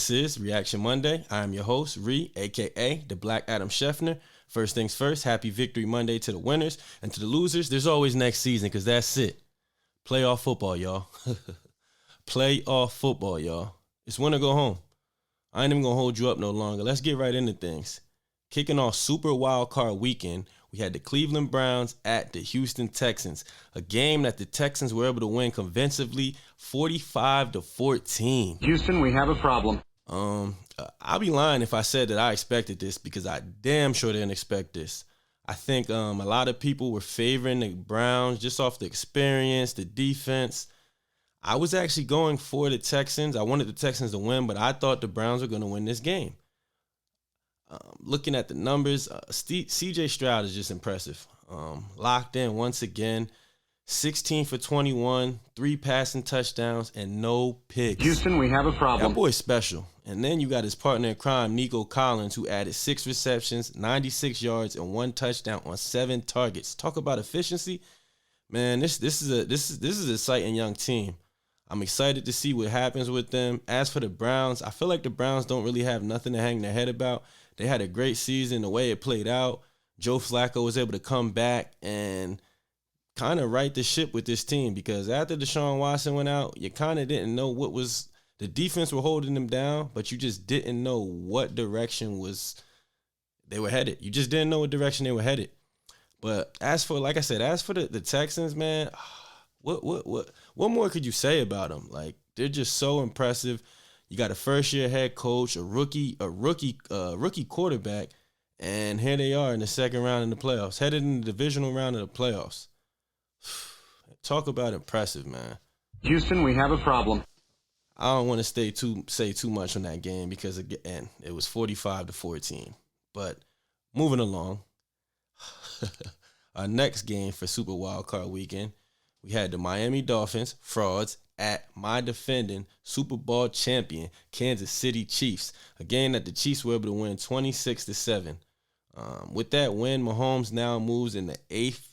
This is Reaction Monday. I am your host, Ree, a.k.a. the Black Adam Scheffner. First things first, happy Victory Monday to the winners. And to the losers, there's always next season because that's it. Playoff football, y'all. Playoff football, y'all. It's win or go home. I ain't even going to hold you up no longer. Let's get right into things. Kicking off Super Wild Card Weekend, we had the Cleveland Browns at the Houston Texans, a game that the Texans were able to win convincingly 45-14. Houston, we have a problem. I'll be lying if I said that I expected this because I damn sure didn't expect this. I think a lot of people were favoring the Browns just off the experience, the defense. I was actually going for the Texans. I wanted the Texans to win, but I thought the Browns were going to win this game. Looking at the numbers, C.J. Stroud is just impressive. Locked in once again, 16 for 21, 3 passing touchdowns, and no picks. Houston, we have a problem. That boy's special. And then you got his partner in crime, Nico Collins, who added 6 receptions, 96 yards, and 1 touchdown on 7 targets. Talk about efficiency. Man, this is an exciting young team. I'm excited to see what happens with them. As for the Browns, I feel like the Browns don't really have nothing to hang their head about. They had a great season the way it played out. Joe Flacco was able to come back and kind of right the ship with this team because after Deshaun Watson went out, you kind of didn't know what was – the defense were holding them down, but you just didn't know what direction they were headed. You just didn't know what direction they were headed. But as for, like I said, as for the Texans, man, what more could you say about them? Like, they're just so impressive. You got a first-year head coach, a rookie quarterback, and here they are in the second round in the playoffs, headed in the divisional round of the playoffs. Talk about impressive, man. Houston, we have a problem. I don't want to say too much on that game because, again, it was 45-14. But moving along, our next game for Super Wild Card Weekend, we had the Miami Dolphins, frauds, at my defending Super Bowl champion, Kansas City Chiefs. A game that the Chiefs were able to win 26-7. With that win, Mahomes now moves in the 8th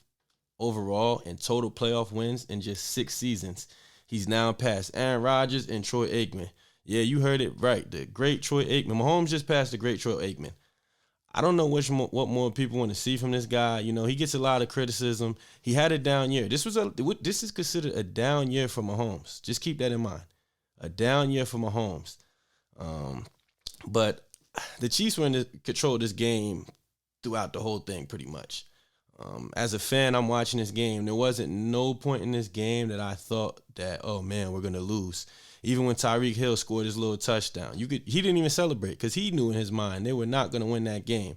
overall in total playoff wins in just 6 seasons. He's now past Aaron Rodgers and Troy Aikman. Yeah, you heard it right. The great Troy Aikman. Mahomes just passed the great Troy Aikman. I don't know what more people want to see from this guy. You know, he gets a lot of criticism. He had a down year. This is considered a down year for Mahomes. Just keep that in mind. A down year for Mahomes. But the Chiefs were in control of this game throughout the whole thing pretty much. As a fan, I'm watching this game. There wasn't no point in this game that I thought that, oh, man, we're going to lose. Even when Tyreek Hill scored his little touchdown, he didn't even celebrate because he knew in his mind they were not going to win that game.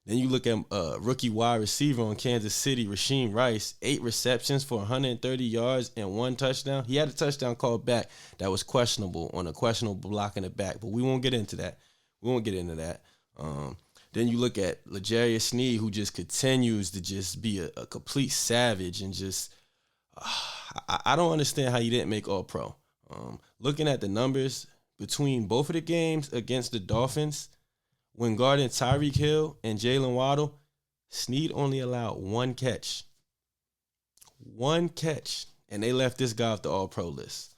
Then you look at rookie wide receiver on Kansas City, Rasheem Rice, 8 receptions for 130 yards and 1 touchdown. He had a touchdown called back that was questionable on a questionable block in the back, but we won't get into that. Then you look at L'Jarius Sneed, who just continues to just be a complete savage and just I don't understand how you didn't make All-Pro. Looking at the numbers between both of the games against the Dolphins, when guarding Tyreek Hill and Jalen Waddle, Sneed only allowed 1 catch. 1 catch. And they left this guy off the All-Pro list.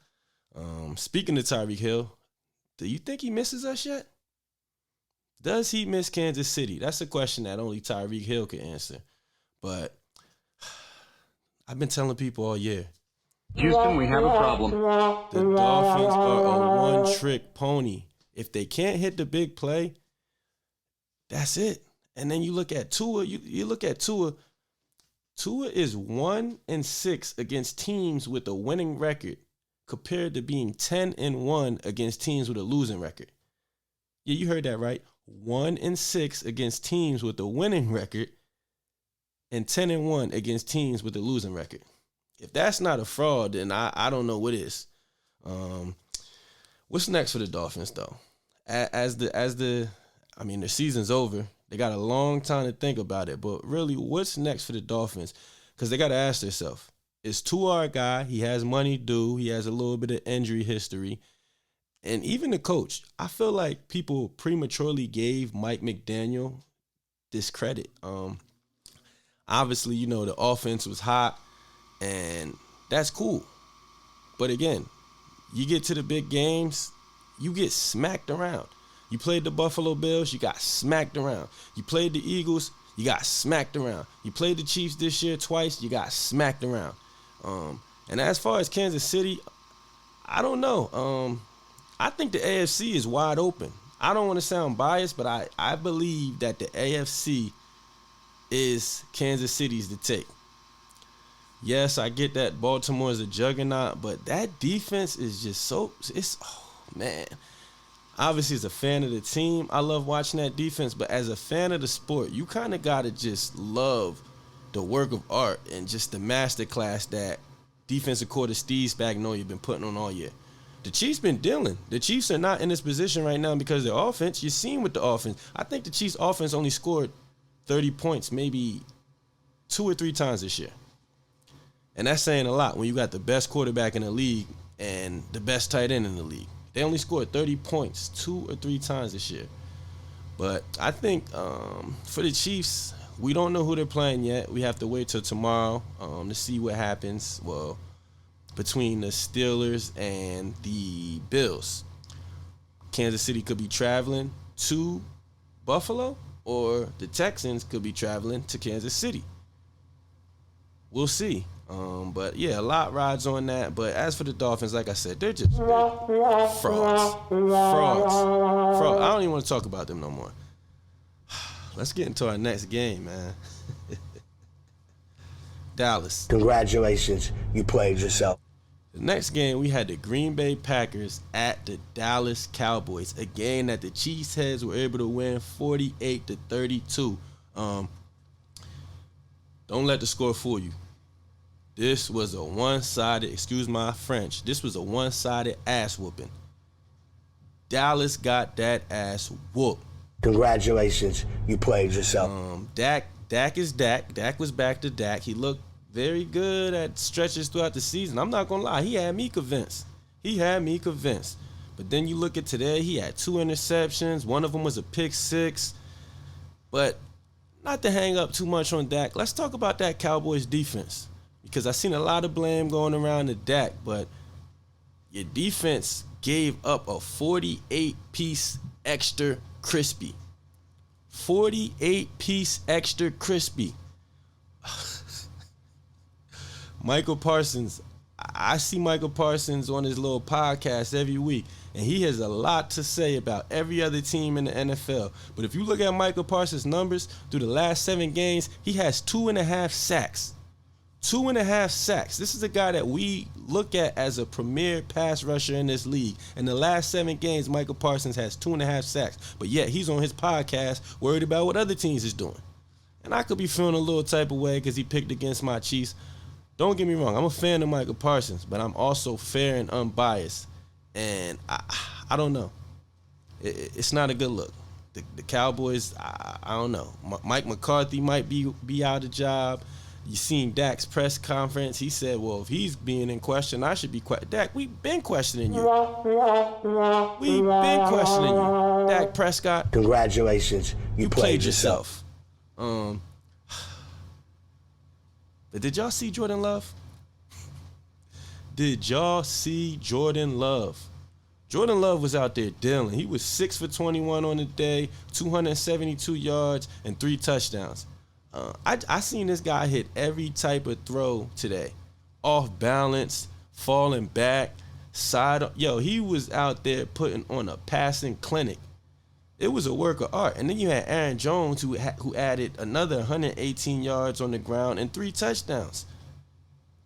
Speaking of Tyreek Hill, do you think he misses us yet? Does he miss Kansas City? That's a question that only Tyreek Hill can answer. But I've been telling people all year, Houston, we have a problem. the Dolphins are a one-trick pony. If they can't hit the big play, that's it. And then you look at Tua. You look at Tua. Tua is 1-6 against teams with a winning record compared to being 10-1 against teams with a losing record. Yeah, you heard that right. 1-6 against teams with a winning record and 10-1 against teams with a losing record. If that's not a fraud, then I don't know what is. What's next for the Dolphins, though? The season's over. They got a long time to think about it. But really, what's next for the Dolphins? Because they got to ask themselves, is Tua our guy? He has money due. He has a little bit of injury history. And even the coach, I feel like people prematurely gave Mike McDaniel this credit. Obviously, the offense was hot. And that's cool. But again, you get to the big games, you get smacked around. You played the Buffalo Bills, you got smacked around. You played the Eagles, you got smacked around. You played the Chiefs this year twice, you got smacked around. And as far as Kansas City, I don't know. I think the AFC is wide open. I don't want to sound biased, but I believe that the AFC is Kansas City's to take. Yes, I get that Baltimore is a juggernaut, but that defense is just man. Obviously, as a fan of the team, I love watching that defense, but as a fan of the sport, you kind of got to just love the work of art and just the masterclass that defensive coordinator Steve Spagnuolo been putting on all year. The Chiefs been dealing. The Chiefs are not in this position right now because of their offense. You've seen with the offense. I think the Chiefs' offense only scored 30 points maybe 2 or 3 times this year. And that's saying a lot when you got the best quarterback in the league and the best tight end in the league. They only scored 30 points 2 or 3 times this year. But I think for the Chiefs, we don't know who they're playing yet. We have to wait till tomorrow to see what happens. Well, between the Steelers and the Bills. Kansas City could be traveling to Buffalo, or the Texans could be traveling to Kansas City. We'll see. But yeah, a lot rides on that. But as for the Dolphins, like I said, they're frauds. I don't even want to talk about them no more. Let's get into our next game, man. Dallas. Congratulations, you played yourself. The next game, we had the Green Bay Packers at the Dallas Cowboys, a game that the Cheeseheads were able to win 48-32. Don't let the score fool you. This was a one-sided, excuse my French, this was a one-sided ass whooping. Dallas got that ass whooped. Congratulations, you played yourself. Dak is Dak. Dak was back to Dak. He looked very good at stretches throughout the season. I'm not going to lie. He had me convinced. But then you look at today, he had 2 interceptions. One of them was a pick 6. But not to hang up too much on Dak, let's talk about that Cowboys defense. Because I seen a lot of blame going around to Dak, but your defense gave up a 48-piece extra crispy. 48-piece extra crispy. Michael Parsons, I see Michael Parsons on his little podcast every week, and he has a lot to say about every other team in the NFL. But if you look at Michael Parsons' numbers through the last 7 games, he has 2.5 sacks. 2.5 sacks. This is a guy that we look at as a premier pass rusher in this league. In the last 7 games, Michael Parsons has 2.5 sacks. But yet he's on his podcast worried about what other teams is doing. And I could be feeling a little type of way because he picked against my Chiefs. Don't get me wrong. I'm a fan of Michael Parsons, but I'm also fair and unbiased. And I don't know. It's not a good look. The Cowboys, I don't know. Mike McCarthy might be out of job. You seen Dak's press conference. He said, well, if he's being in question, I should be questioned. Dak, we've been questioning you. Dak Prescott. Congratulations. You played yourself. But did y'all see Jordan Love? Jordan Love was out there dealing. He was 6 for 21 on the day, 272 yards, and 3 touchdowns. I seen this guy hit every type of throw today. Off balance, falling back, he was out there putting on a passing clinic. It was a work of art. And then you had Aaron Jones who added another 118 yards on the ground and 3 touchdowns.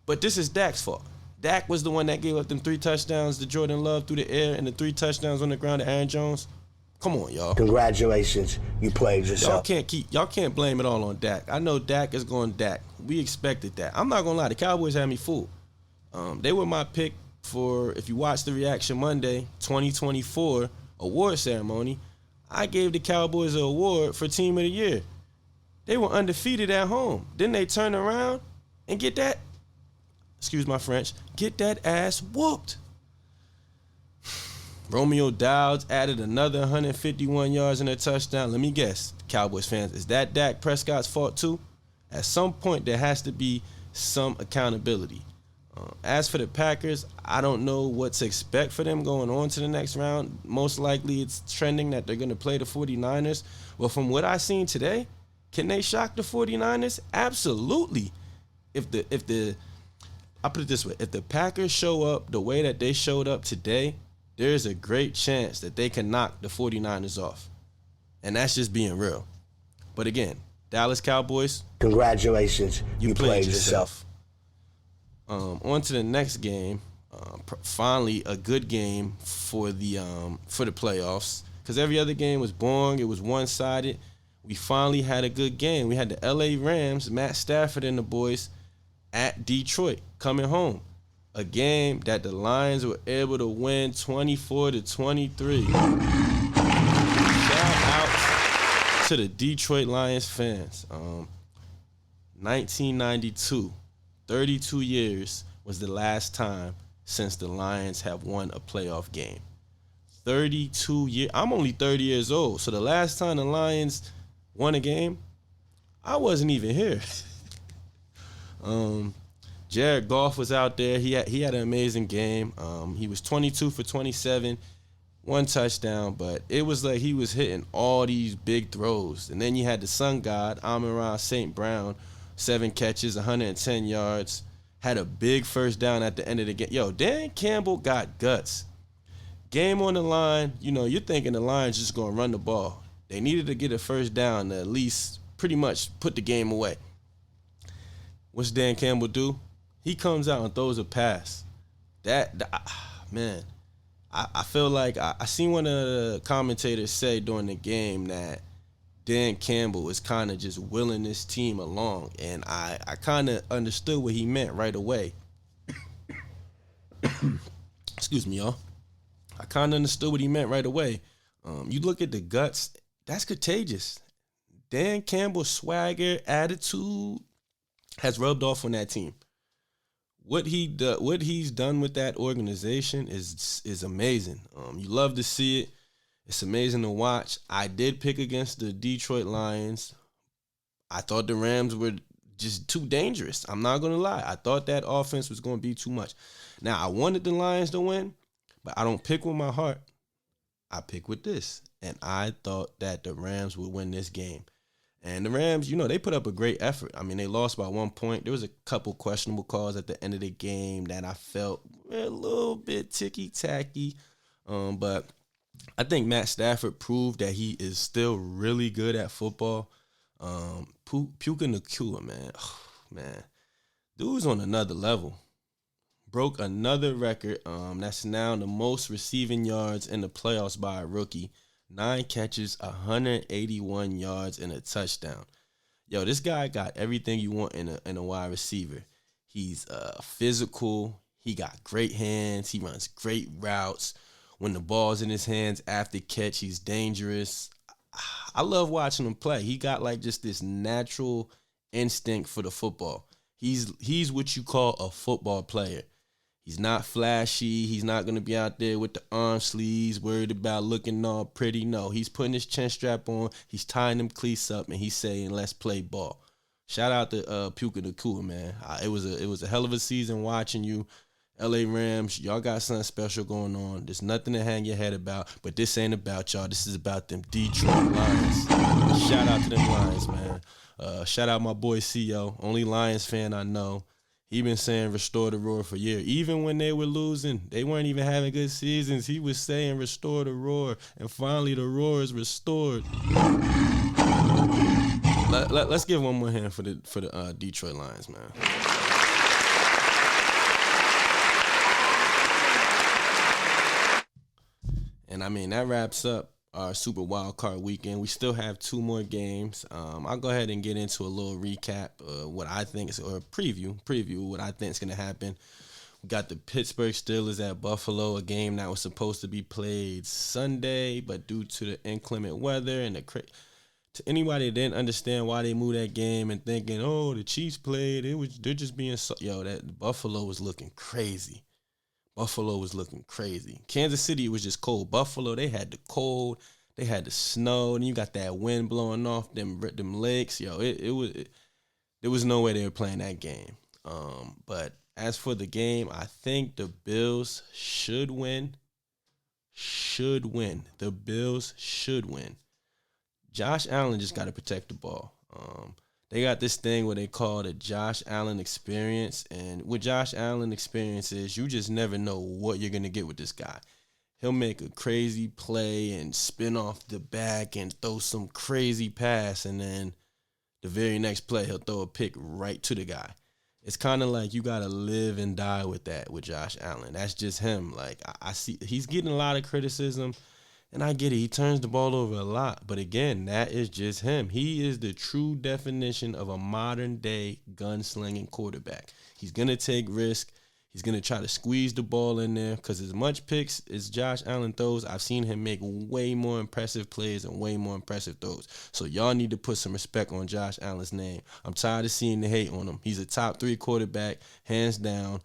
But this is Dak's fault. Dak was the one that gave up them 3 touchdowns to Jordan Love through the air and the 3 touchdowns on the ground to Aaron Jones. Come on, y'all. Congratulations, you played yourself. Y'all can't blame it all on Dak. I know Dak is going Dak. We expected that. I'm not gonna lie, the Cowboys had me fooled. They were my pick for, if you watch the REE-Action Monday 2024 award ceremony, I gave the Cowboys an award for Team of the Year. They were undefeated at home. Then they turn around and get that, excuse my French, get that ass whooped. Romeo Dowds added another 151 yards and a touchdown. Let me guess, Cowboys fans, is that Dak Prescott's fault too? At some point, there has to be some accountability. As for the Packers, I don't know what to expect for them going on to the next round. Most likely it's trending that they're going to play the 49ers. Well, from what I seen today, can they shock the 49ers? Absolutely. I put it this way, if the Packers show up the way that they showed up today, there's a great chance that they can knock the 49ers off. And that's just being real. But again, Dallas Cowboys, congratulations, you played yourself. On to the next game. Finally, a good game for the playoffs. Because every other game was boring. It was one-sided. We finally had a good game. We had the L.A. Rams, Matt Stafford and the boys, at Detroit, coming home. A game that the Lions were able to win 24-23. Shout out to the Detroit Lions fans. 1992. 32 years was the last time since the Lions have won a playoff game. 32 years. I'm only 30 years old, so the last time the Lions won a game, I wasn't even here. Jared Goff was out there. He had an amazing game. He was 22 for 27, one touchdown, but it was like he was hitting all these big throws. And then you had the sun god, Amon-Ra St. Brown, 7 catches, 110 yards, had a big first down at the end of the game. Yo, Dan Campbell got guts. Game on the line, you're thinking the Lions just going to run the ball. They needed to get a first down to at least pretty much put the game away. What's Dan Campbell do? He comes out and throws a pass. Man, I feel like I seen one of the commentators say during the game that Dan Campbell is kind of just willing this team along, and I kind of understood what he meant right away. Excuse me, y'all. I kind of understood what he meant right away. You look at the guts, that's contagious. Dan Campbell's swagger, attitude has rubbed off on that team. What he's done with that organization is amazing. You love to see it. It's amazing to watch. I did pick against the Detroit Lions. I thought the Rams were just too dangerous. I'm not going to lie. I thought that offense was going to be too much. Now, I wanted the Lions to win, but I don't pick with my heart. I pick with this. And I thought that the Rams would win this game. And the Rams, they put up a great effort. I mean, they lost by 1 point. There was a couple questionable calls at the end of the game that I felt a little bit ticky-tacky. But I think Matt Stafford proved that he is still really good at football. Puka Nacua, man. Oh, man. Dude's on another level. Broke another record. That's now the most receiving yards in the playoffs by a rookie. 9 catches, 181 yards, and a touchdown. Yo, this guy got everything you want in a wide receiver. He's physical. He got great hands. He runs great routes. When the ball's in his hands after catch, he's dangerous. I love watching him play. He got like just this natural instinct for the football. He's what you call a football player. He's not flashy. He's not going to be out there with the arm sleeves, worried about looking all pretty. No, he's putting his chin strap on. He's tying them cleats up, and he's saying, let's play ball. Shout out to Puka Nacua, man. It was a hell of a season watching you. L.A. Rams, y'all got something special going on. There's nothing to hang your head about, but this ain't about y'all. This is about them Detroit Lions. Shout out to them Lions, man. Shout out my boy C.O., only Lions fan I know. He been saying restore the roar for years. Even when they were losing, they weren't even having good seasons. He was saying restore the roar, and finally the roar is restored. Let's give one more hand for the Detroit Lions, man. And I mean, that wraps up our Super Wild Card weekend. We still have 2 more games. I'll go ahead and get into a little recap what I think is, or preview what I think is going to happen. We got the Pittsburgh Steelers at Buffalo, a game that was supposed to be played Sunday, but due to the inclement weather and to anybody that didn't understand why they moved that game and thinking, oh, the Chiefs played, they're just being that Buffalo was looking crazy. Kansas City was just cold. Buffalo, they had the cold, they had the snow, and you got that wind blowing off them lakes. There was no way they were playing that game. But As for the game, I think the Bills should win. Should win. The Bills should win. Josh Allen just got to protect the ball. They got this thing where they call the Josh Allen experience. And what Josh Allen experience is, you just never know what you're going to get with this guy. He'll make a crazy play and spin off the back and throw some crazy pass. And then the very next play, he'll throw a pick right to the guy. It's kind of like you got to live and die with that with Josh Allen. That's just him. Like, I see he's getting a lot of criticism, and I get it. He turns the ball over a lot. But again, that is just him. He is the true definition of a modern-day gunslinging quarterback. He's going to take risk. He's going to try to squeeze the ball in there because as much picks as Josh Allen throws, I've seen him make way more impressive plays and way more impressive throws. So y'all need to put some respect on Josh Allen's name. I'm tired of seeing the hate on him. He's a top 3 quarterback, hands down.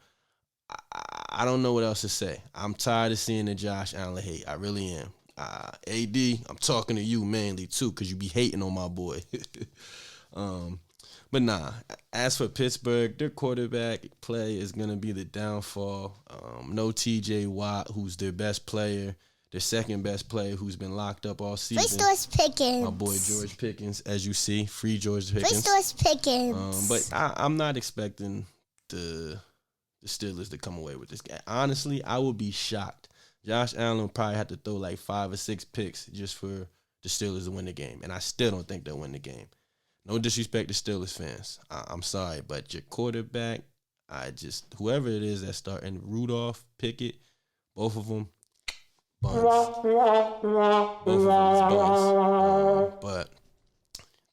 I don't know what else to say. I'm tired of seeing the Josh Allen hate. I really am. AD, I'm talking to you mainly too because you be hating on my boy. But nah, as for Pittsburgh, their quarterback play is going to be the downfall. No TJ Watt, who's their best player. Their second best player who's been locked up all season. Free George Pickens. My boy George Pickens, as you see. Free George Pickens. Free George Pickens. But I'm not expecting the Steelers to come away with this game. Honestly, I would be shocked. Josh Allen will probably have to throw like 5 or 6 picks just for the Steelers to win the game. And I still don't think they'll win the game. No disrespect to Steelers fans. I'm sorry, but your quarterback, whoever it is that's starting, Rudolph, Pickett, both of them, buns. Both of them is buns. But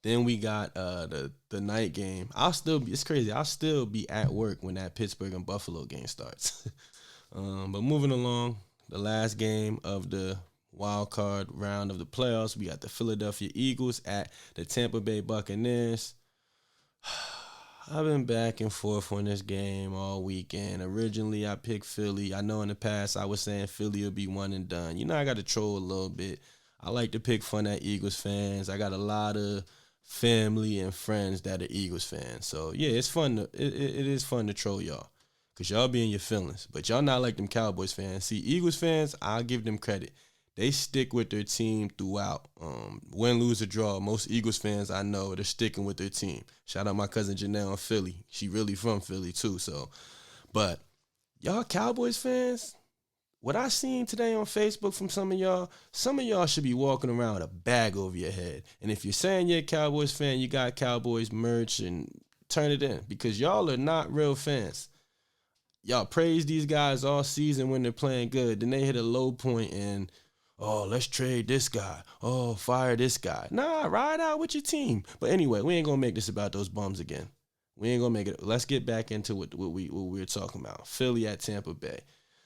then we got the night game. It's crazy. I'll still be at work when that Pittsburgh and Buffalo game starts. But moving along, the last game of the wild card round of the playoffs, we got the Philadelphia Eagles at the Tampa Bay Buccaneers. I've been back and forth on this game all weekend. Originally, I picked Philly. I know in the past I was saying Philly would be one and done. You know, I got to troll a little bit. I like to pick fun at Eagles fans. I got a lot of family and friends that are Eagles fans. So, yeah, it's fun. It is fun to troll y'all because y'all be in your feelings. But y'all not like them Cowboys fans. See, Eagles fans, I'll give them credit. They stick with their team throughout. Win, lose, or draw. Most Eagles fans I know, they're sticking with their team. Shout out my cousin Janelle in Philly. She really from Philly too. So, but y'all Cowboys fans, what I seen today on Facebook from some of y'all should be walking around with a bag over your head. And if you're saying you're a Cowboys fan, you got Cowboys merch and turn it in because y'all are not real fans. Y'all praise these guys all season when they're playing good. Then they hit a low point and, oh, let's trade this guy. Oh, fire this guy. Nah, ride out with your team. But anyway, we ain't going to make this about those bums again. We ain't going to make it. Let's get back into what we were talking about. Philly at Tampa Bay.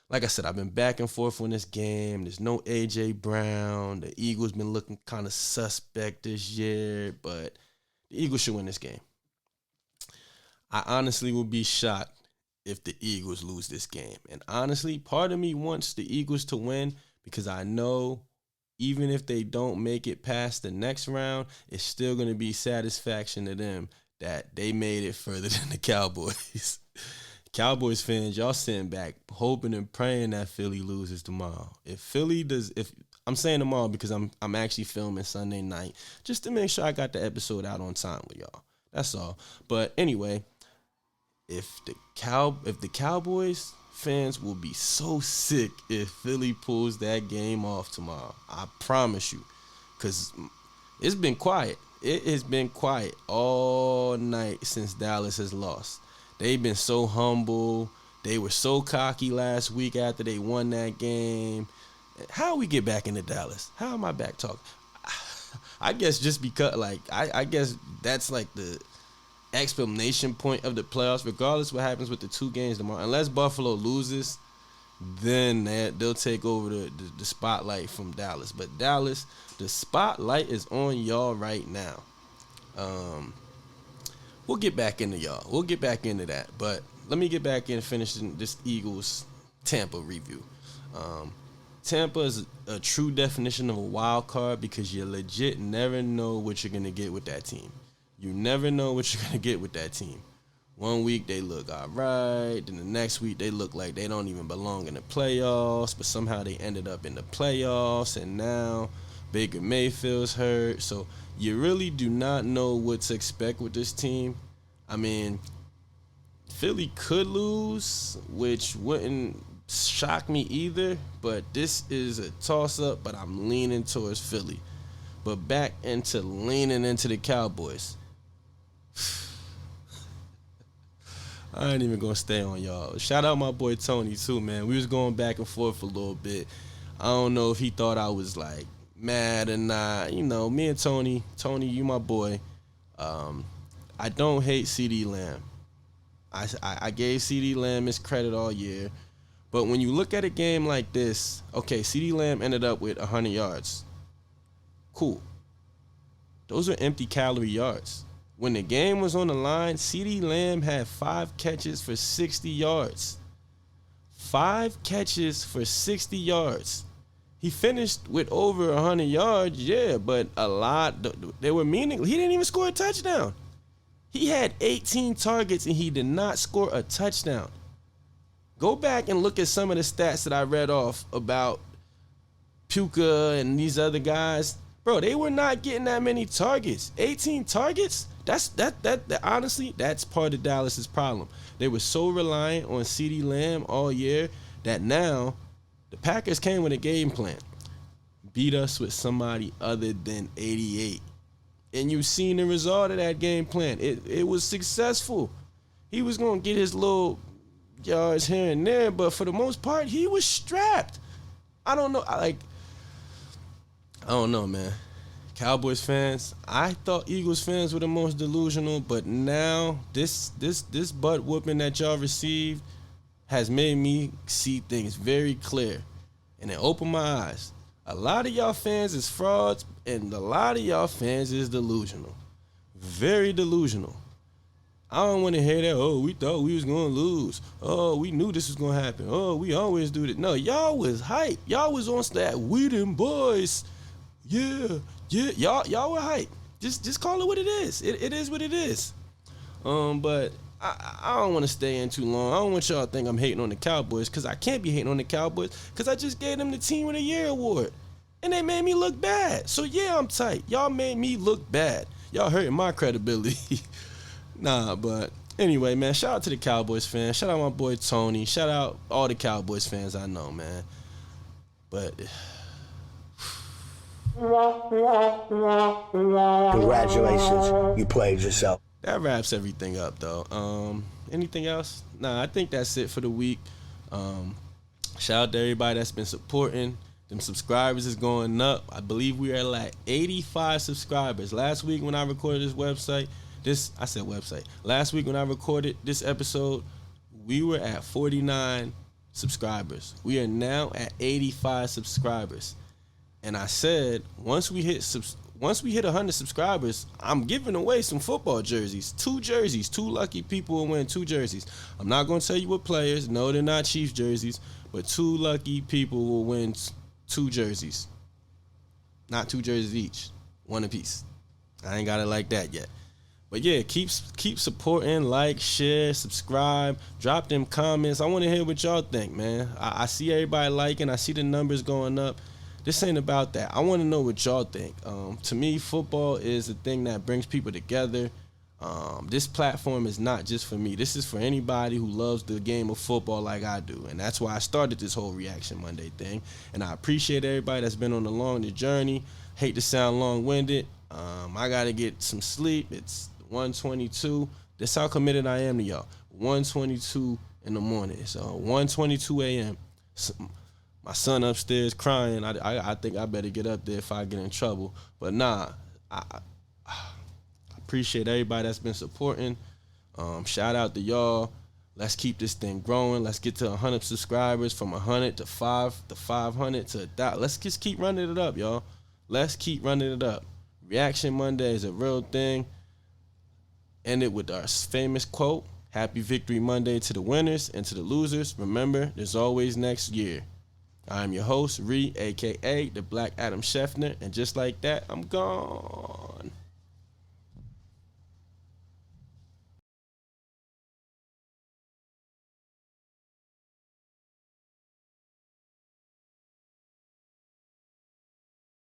Like I said, I've been back and forth on this game. There's no A.J. Brown. The Eagles been looking kind of suspect this year, but the Eagles should win this game. I honestly will be shocked if the Eagles lose this game. And honestly, part of me wants the Eagles to win because I know even if they don't make it past the next round, it's still going to be satisfaction to them that they made it further than the Cowboys. Cowboys fans, y'all sitting back hoping and praying that Philly loses tomorrow. If I'm saying tomorrow because I'm actually filming Sunday night just to make sure I got the episode out on time with y'all. That's all. But anyway, if the Cowboys fans will be so sick if Philly pulls that game off tomorrow. I promise you. Because it's been quiet. It has been quiet all night since Dallas has lost. They've been so humble. They were so cocky last week after they won that game. How we get back into Dallas? How am I back talking? I guess just because, I guess that's like the explanation point of the playoffs, regardless what happens with the 2 games tomorrow. Unless Buffalo loses, then they'll take over the spotlight from Dallas. But Dallas, the spotlight is on y'all right now. We'll get back into y'all. We'll get back into that. But let me get back in finishing this Eagles-Tampa review. Tampa is a true definition of a wild card because you legit never know what you're going to get with that team. You never know what you're going to get with that team. One week they look all right. Then the next week they look like they don't even belong in the playoffs. But somehow they ended up in the playoffs. And now Baker Mayfield's hurt. So you really do not know what to expect with this team. I mean, Philly could lose, which wouldn't shock me either. But this is a toss-up, but I'm leaning towards Philly. But back into leaning into the Cowboys. I ain't even gonna stay on y'all. Shout out my boy Tony too, man. We was going back and forth a little bit. I don't know if he thought I was like mad or not. You know, me and Tony, you my boy. I don't hate CeeDee Lamb. I gave CeeDee Lamb his credit all year. But when you look at a game like this, okay, CeeDee Lamb ended up with 100 yards. Cool. Those are empty calorie yards. When the game was on the line, CeeDee Lamb had 5 catches for 60 yards. 5 catches for 60 yards. He finished with over 100 yards, yeah, but a lot, they were meaningless. He didn't even score a touchdown. He had 18 targets and he did not score a touchdown. Go back and look at some of the stats that I read off about Puka and these other guys. Bro, they were not getting that many targets. 18 targets? That honestly, that's part of Dallas's problem. They were so reliant on CeeDee Lamb all year that now the Packers came with a game plan. Beat us with somebody other than 88. And you've seen the result of that game plan. It was successful. He was going to get his little yards here and there, but for the most part, he was strapped. I don't know. I don't know, man. Cowboys fans, I thought Eagles fans were the most delusional, but now this butt whooping that y'all received has made me see things very clear, and it opened my eyes. A lot of y'all fans is frauds, and a lot of y'all fans is delusional. Very delusional. I don't want to hear that, oh, we thought we was going to lose. Oh, we knew this was going to happen. Oh, we always do this. No, y'all was hype. Y'all was on that. We them boys. Yeah. Y'all were hype. Just call it what it is. It is what it is. But I don't want to stay in too long. I don't want y'all to think I'm hating on the Cowboys, because I can't be hating on the Cowboys, because I just gave them the Team of the Year award. And they made me look bad. So, yeah, I'm tight. Y'all made me look bad. Y'all hurting my credibility. Nah, but anyway, man, shout out to the Cowboys fans. Shout out my boy Tony. Shout out all the Cowboys fans I know, man. But Congratulations, you played yourself. that wraps everything up, though. Anything else? Nah, I think that's it for the week. Shout out to everybody that's been supporting. Them subscribers is going up. I believe we are at like 85 subscribers. Last week when I recorded Last week when I recorded this episode, we were at 49 subscribers. We are now at 85 subscribers. And I said, once we hit 100 subscribers, I'm giving away some football jerseys. 2 jerseys. 2 lucky people will win 2 jerseys. I'm not going to tell you what players. No, they're not Chiefs jerseys. But 2 lucky people will win 2 jerseys. Not 2 jerseys each. 1 apiece. I ain't got it like that yet. But yeah, keep supporting, like, share, subscribe, drop them comments. I want to hear what y'all think, man. I see everybody liking. I see the numbers going up. This ain't about that. I want to know what y'all think. To me, football is a thing that brings people together. This platform is not just for me. This is for anybody who loves the game of football like I do. And that's why I started this whole Reaction Monday thing. And I appreciate everybody that's been on the journey. Hate to sound long-winded. I got to get some sleep. It's 1:22. That's how committed I am to y'all. 1:22 in the morning. So 1:22 a.m. My son upstairs crying. I think I better get up there if I get in trouble. But nah, I appreciate everybody that's been supporting. Shout out to y'all. Let's keep this thing growing. Let's get to 100 subscribers, from 100 to 500 to 1,000. Let's just keep running it up, y'all. Let's keep running it up. Reaction Monday is a real thing. End it with our famous quote: Happy Victory Monday to the winners, and to the losers, remember, there's always next year. I'm your host, REE, a.k.a. the Black Adam Scheffner, and just like that, I'm gone.